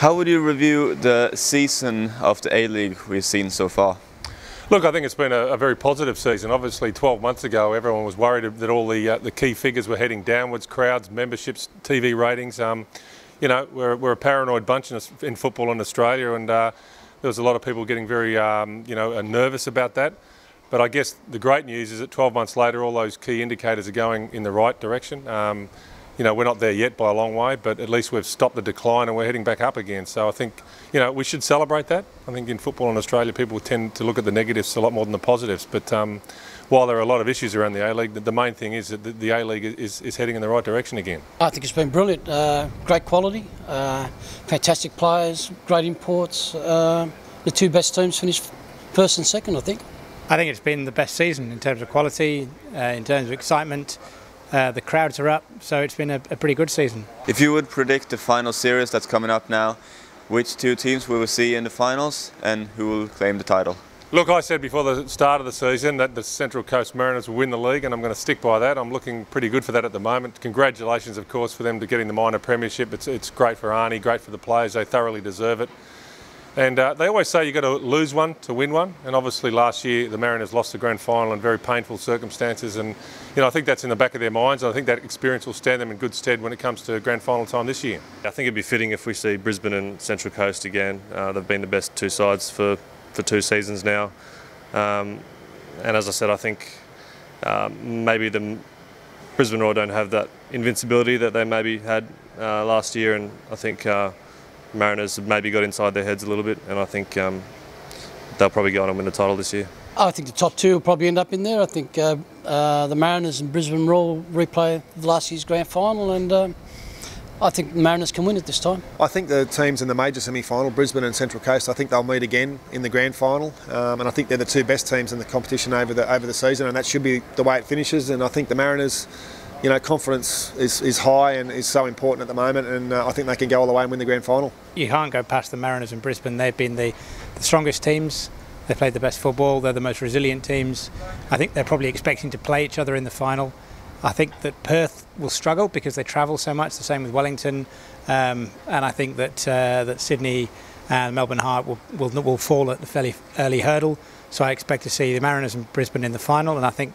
How would you review the season of the A-League we've seen so far? Look, I think it's been a very positive season. Obviously 12 months ago everyone was worried that all the key figures were heading downwards: crowds, memberships, TV ratings. You know, we're a paranoid bunch in football in Australia, and there was a lot of people getting very nervous about that. But I guess the great news is that 12 months later all those key indicators are going in the right direction. You know, we're not there yet by a long way, but at least we've stopped the decline and we're heading back up again. So I think, you know, we should celebrate that. I think in football in Australia people tend to look at the negatives a lot more than the positives. But while there are a lot of issues around the A-League, the main thing is that the A-League is heading in the right direction again. I think it's been brilliant. Great quality, fantastic players, great imports. The two best teams finished first and second, I think. I think it's been the best season in terms of quality, in terms of excitement. The crowds are up, so it's been a pretty good season. If you would predict the final series that's coming up now, which two teams will we see in the finals and who will claim the title? Look, I said before the start of the season that the Central Coast Mariners will win the league, and I'm going to stick by that. I'm looking pretty good for that at the moment. Congratulations, of course, for them to getting the minor premiership. It's great for Arnie, great for the players. They thoroughly deserve it. And they always say you've got to lose one to win one, and obviously last year the Mariners lost the grand final in very painful circumstances, and you know, I think that's in the back of their minds. I think that experience will stand them in good stead when it comes to grand final time this year. I think it'd be fitting if we see Brisbane and Central Coast again. They've been the best two sides for 2 seasons now, and as I said, I think maybe the Brisbane Roar don't have that invincibility that they maybe had last year, and I think Mariners have maybe got inside their heads a little bit, and I think they'll probably go on and win the title this year. I think the top two will probably end up in there. I think the Mariners and Brisbane Roar will replay last year's grand final, and I think the Mariners can win it this time. I think the teams in the major semi-final, Brisbane and Central Coast, I think they'll meet again in the grand final, and I think they're the two best teams in the competition over the season, and that should be the way it finishes. And I think the Mariners, you know, confidence is high and is so important at the moment, and I think they can go all the way and win the grand final. You can't go past the Mariners and Brisbane. They've been the strongest teams. They've played the best football. They're the most resilient teams. I think they're probably expecting to play each other in the final. I think that Perth will struggle because they travel so much, the same with Wellington, and I think that that Sydney and Melbourne Heart will fall at the fairly early hurdle. So I expect to see the Mariners and Brisbane in the final, and I think